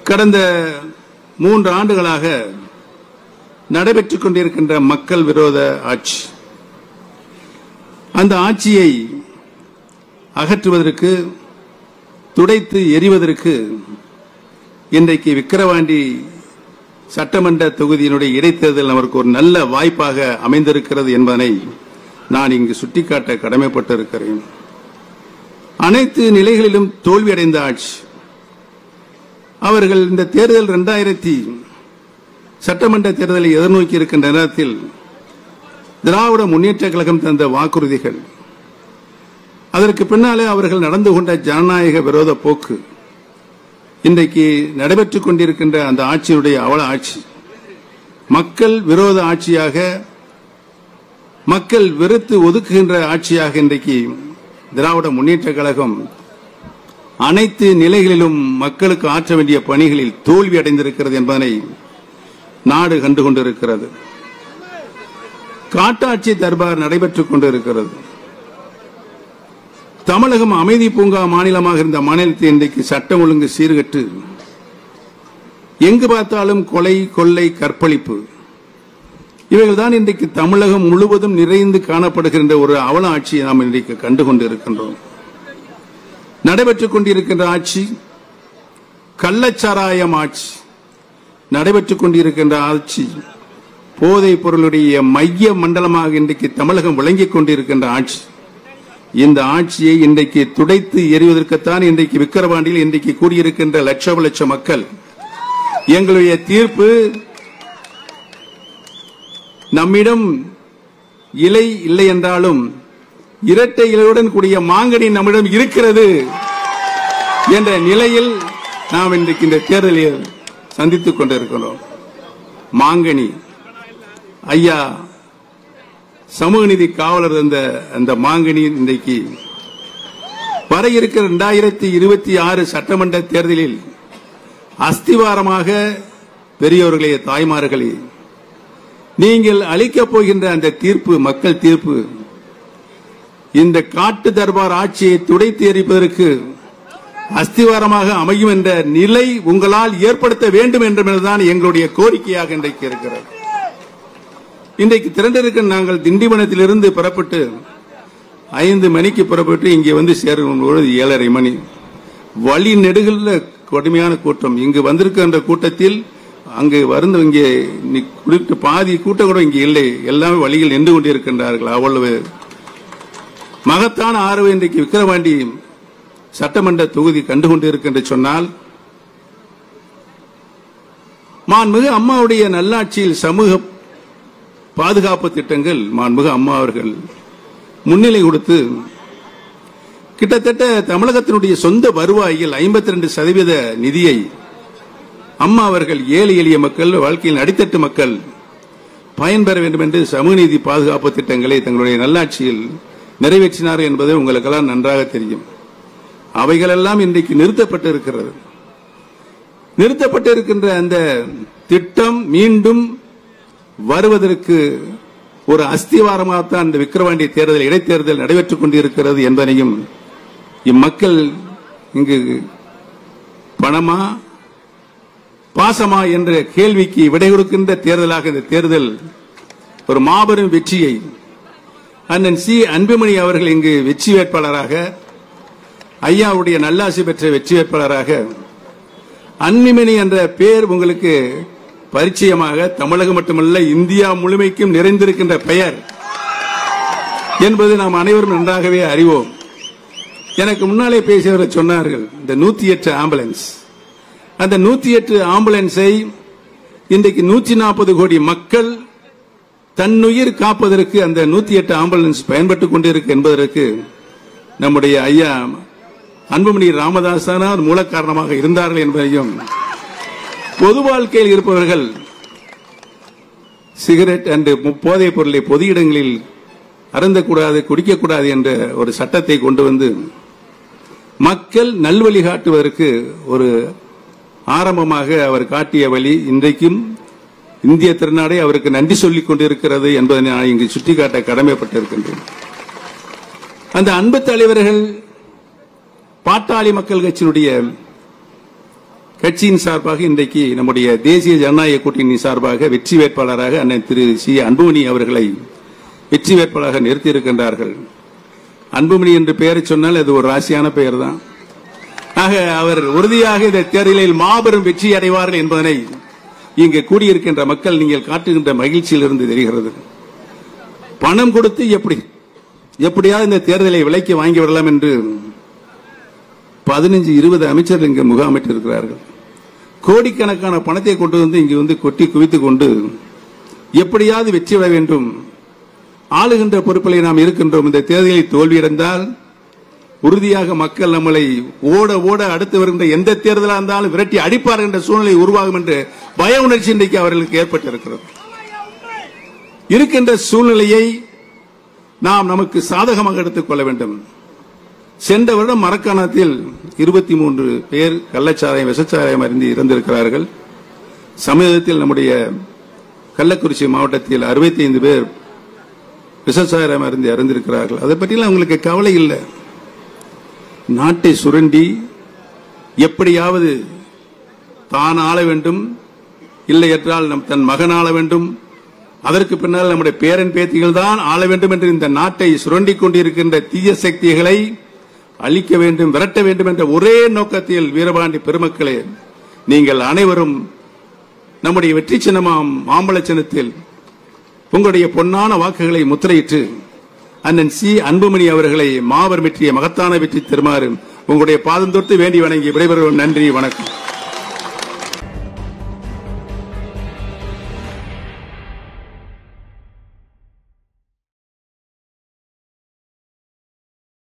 கடந்த 3 ஆண்டுகளாக நடைபெற்றுக் கொண்டிருக்கின்ற மக்கள் விரோத ஆட்சி, அந்த ஆட்சியை அகற்றுவதற்கு, துடைத்து எறிவதற்கு இன்றைக்கு விக்கிரவாண்டி சட்டமன்ற தொகுதியினுடைய இடைத்தேர்தல் நமக்கு ஒரு நல்ல வாய்ப்பாக அமைந்திருக்கிறது என்பதனை நான் இங்கு சுட்டிக்காட்ட கடமைப்பட்டிருக்கிறேன். அனைத்து நிலைகளிலும் தோல்வியடைந்த ஆட்சி. அவர்கள் இந்த தேர்தல் 2000 சட்டமன்ற தேர்தலை எதிர்நோக்கி இருக்கின்ற நேரத்தில் திராவிட முன்னேற்ற கழகம் தந்த வாக்குறுதிகள், அதற்கு பின்னாலே அவர்கள் நடந்து கொண்ட ஜனநாயக விரோத போக்கு, இன்றைக்கு நடைபெற்றுக் கொண்டிருக்கின்ற அந்த ஆட்சியினுடைய அவல ஆட்சி மக்கள் விரோத ஆட்சியாக, மக்கள் வெறுத்து ஒதுக்குகின்ற ஆட்சியாக இன்றைக்கு திராவிட முன்னேற்ற கழகம் அனைத்து நிலைகளிலும் மக்களுக்கு ஆற்ற வேண்டிய பணிகளில் தோல்வி அடைந்திருக்கிறது என்பதனை நாடு கண்டுகொண்டிருக்கிறது. காட்டாட்சி தர்பார் நடைபெற்றுக் கொண்டிருக்கிறது. தமிழகம் அமைதி பூங்கா மாநிலமாக இருந்த மாநிலத்தில் இன்றைக்கு சட்டம் ஒழுங்கு சீர்கெட்டு எங்கு பார்த்தாலும் கொலை, கொள்ளை, கற்பழிப்பு, இவைகள்தான் இன்றைக்கு தமிழகம் முழுவதும் நிறைந்து காணப்படுகின்ற ஒரு அவல ஆட்சியை நாம் இன்றைக்கு கண்டுகொண்டிருக்கின்றோம். நடைபெற்றுக் கொண்டிருக்கின்ற ஆட்சி கள்ளச்சாராயம் ஆட்சி, நடைபெற்றுக் கொண்டிருக்கின்ற ஆட்சி போதைப் பொருளுடைய மைய மண்டலமாக இன்றைக்கு தமிழகம் விளங்கிக் கொண்டிருக்கின்ற ஆட்சி. இந்த ஆட்சியை இன்றைக்கு துடைத்து எறிவதற்குத்தான் இன்றைக்கு விக்கிரவாண்டியில் இன்றைக்கு கூடியிருக்கின்ற லட்ச மக்கள். எங்களுடைய தீர்ப்பு, நம்மிடம் இலை இல்லை என்றாலும் இரட்டை இலையுடன் கூடிய மாங்கனி நம்மிடம் இருக்கிறது என்ற நிலையில் நாம் இன்றைக்கு இந்த தேர்தலில் சந்தித்துக் கொண்டிருக்கிறோம். மாங்கனி ஐயா சமூக நீதி காவலர் அந்த மாங்கனி இன்றைக்கு வர இருக்கிற 2026 சட்டமன்ற தேர்தலில் அஸ்திவாரமாக பெரியோர்களே, தாய்மார்களே, நீங்கள் அளிக்கப் போகின்ற அந்த தீர்ப்பு, மக்கள் தீர்ப்பு, இந்த காட்டு தர்பார் ஆட்சியை துடைத்து எறிப்பதற்கு அஸ்திவாரமாக அமையும் என்ற நிலை உங்களால் ஏற்படுத்த வேண்டும் என்பதுதான் எங்களுடைய கோரிக்கையாக இன்றைக்கு இருக்கிறது. இன்றைக்கு திரண்டிருக்க நாங்கள் திண்டிவனத்திலிருந்து புறப்பட்டு 5 மணிக்கு புறப்பட்டு இங்கே வந்து சேரும் பொழுது 7:30 மணி. வழி நெடுகில் கடுமையான கூட்டம். இங்கு வந்திருக்கின்ற கூட்டத்தில் அங்கு வந்து இங்கே பாதி கூட்டம் கூட இங்கே இல்லை, எல்லாமே வழியில் நின்று கொண்டிருக்கின்றார்கள். அவ்வளவு மகத்தான ஆர்வம் இன்றைக்கு விக்கிரவாண்டி சட்டமன்ற தொகுதி கண்டுகொண்டிருக்கின்ற சொன்னால், மாண்புமிகு அம்மாவுடைய நல்லாட்சியில் சமூக பாதுகாப்பு திட்டங்கள் மாண்புமிகு அம்மா அவர்கள் முன்னிலை கொடுத்து கிட்டத்தட்ட தமிழகத்தினுடைய சொந்த வருவாயில் 52% நிதியை அம்மா அவர்கள் ஏழை எளிய மக்கள், வாழ்க்கையில் அடித்தட்டு மக்கள் பயன்பெற வேண்டும் என்று சமூக நீதி பாதுகாப்பு திட்டங்களை தங்களுடைய நல்லாட்சியில் நிறைவேற்றினார் என்பது உங்களுக்கெல்லாம் நன்றாக தெரியும். அவைகளெல்லாம் இன்றைக்கு நிறுத்தப்பட்டிருக்கிறது. நிறுத்தப்பட்டிருக்கின்ற அந்த திட்டம் மீண்டும் வருவதற்கு ஒரு அஸ்திவாரமாகத்தான் இந்த விக்கிரவாண்டி தேர்தல், இடைத்தேர்தல் நடைபெற்றுக் கொண்டிருக்கிறது என்பதையும், இம்மக்கள் இங்கு பணமா பாசமா என்ற கேள்விக்கு விடை கொடுக்கின்ற தேர்தலாக இந்த தேர்தல் ஒரு மாபெரும் வெற்றியை அண்ணன் சி அன்புமணி அவர்கள் இங்கு வெற்றி வேட்பாளராக, ஐயாவுடைய நல்லாசி பெற்ற வெற்றி வேட்பாளராக, அன்புமணி என்ற பெயர் உங்களுக்கு பரிச்சயமாக தமிழகம் மட்டுமல்ல இந்தியா முழுமைக்கும் நிறைந்திருக்கின்ற பெயர் என்பது நாம் அனைவரும் நன்றாகவே அறிவோம். எனக்கு முன்னாலே பேசியவர்கள் சொன்னார்கள், இந்த 108 ஆம்புலன்ஸ், அந்த 108 ஆம்புலன்ஸை இன்றைக்கு 140 கோடி மக்கள் தன்னுயிர் காப்பதற்கு அந்த 108 ஆம்புலன்ஸ் பயன்பட்டுக் கொண்டிருக்கு என்பதற்கு நம்முடைய ஐயா அன்புமணி ராமதாசனார் மூல காரணமாக இருந்தார்கள் என்பதையும், பொது வாழ்க்கையில் இருப்பவர்கள் சிகரெட் அண்ட் போதைப் பொருளை பொது இடங்களில் அருந்தக்கூடாது, குடிக்கக்கூடாது என்ற ஒரு சட்டத்தை கொண்டு வந்து மக்கள் நல்வழி காட்டுவதற்கு ஒரு ஆரம்பமாக அவர் காட்டிய வழி இன்றைக்கும் இந்திய திருநாடே அவருக்கு நன்றி சொல்லிக் கொண்டிருக்கிறது என்பதை நான் இங்கு சுட்டிக்காட்ட கடமைப்பட்டிருக்கின்றேன். அந்த அன்பு தலைவர்கள் பாட்டாளி மக்கள் கட்சியினுடைய கட்சியின் சார்பாக இன்றைக்கு நம்முடைய தேசிய ஜனநாயக கூட்டணி சார்பாக வெற்றி வேட்பாளராக அண்ணன் திரு சி அன்புமணி அவர்களை வெற்றி வேட்பாளராக நிறுத்தியிருக்கின்றார்கள். அன்புமணி என்று பெயரை சொன்னால் அது ஒரு ராசியான பெயர் தான். ஆக அவர் உறுதியாக இந்த தேர்தலில் மாபெரும் வெற்றி அடைவார்கள் என்பதனை இங்கு கூடியிருக்கின்ற மக்கள் நீங்கள் காட்டுகின்ற மகிழ்ச்சியிலிருந்து தெரிகிறது. பணம் கொடுத்து எப்படியாவது இந்த தேர்தலை விலைக்கு வாங்கி விடலாம் என்று 15-20 அமைச்சர்கள் இங்கு முகாமிட்டிருக்கிறார்கள். கோடிக்கணக்கான பணத்தை கொண்டு வந்து இங்கு வந்து கொட்டி குவித்துக் கொண்டு எப்படியாவது வெற்றி பெற வேண்டும், ஆளுகின்ற பொறுப்பிலே நாம் இருக்கின்றோம், இந்த தேர்தலில் தோல்வியடைந்தால் உறுதியாக மக்கள் நம்மளை ஓட ஓட அடுத்து வருகின்ற எந்த தேர்தலாக இருந்தாலும் விரட்டி அடிப்பார் என்ற சூழ்நிலை உருவாகும் என்று பய உணர்ச்சி இன்றைக்கு அவர்களுக்கு ஏற்பட்டிருக்கிறது. இருக்கின்ற சூழ்நிலையை நாம் நமக்கு சாதகமாக எடுத்துக் கொள்ள வேண்டும். சென்ற வருடம் மரக்காணத்தில் 23 பேர் கள்ளச்சாராயம் விஷச்சாராயம் அறிந்து இறந்திருக்கிறார்கள். சமீபத்தில் நம்முடைய கள்ளக்குறிச்சி மாவட்டத்தில் 65 பேர் விஷச்சாராயம் அறிந்து இறந்திருக்கிறார்கள். அதை பற்றியெல்லாம் அவங்களுக்கு கவலை இல்லை. நாட்டை சுரண்டி எப்படியாவது தான் ஆள வேண்டும், இல்லை என்றால் தன் மகன் ஆள வேண்டும், அதற்கு பின்னால் நம்முடைய பேரன் பேத்திகள் தான் ஆள வேண்டும் என்று இந்த நாட்டை சுரண்டிக் கொண்டிருக்கின்ற தீய சக்திகளை அழிக்க வேண்டும், விரட்ட வேண்டும் என்ற ஒரே நோக்கத்தில் வீரபாண்டி பெருமக்களே, நீங்கள் அனைவரும் நம்முடைய வெற்றி சின்னமாம் மாம்பழ சின்னத்தில் உங்களுடைய பொன்னான வாக்குகளை முத்திரையிட்டு அண்ணன் சி அன்புமணி அவர்களை மாபெரும் வெற்றியை மகத்தான வெற்றி தருமாறு உங்களுடைய பாதம் தொட்டு வேண்டி வணங்கி விடைபெறுவோம். நன்றி, வணக்கம்.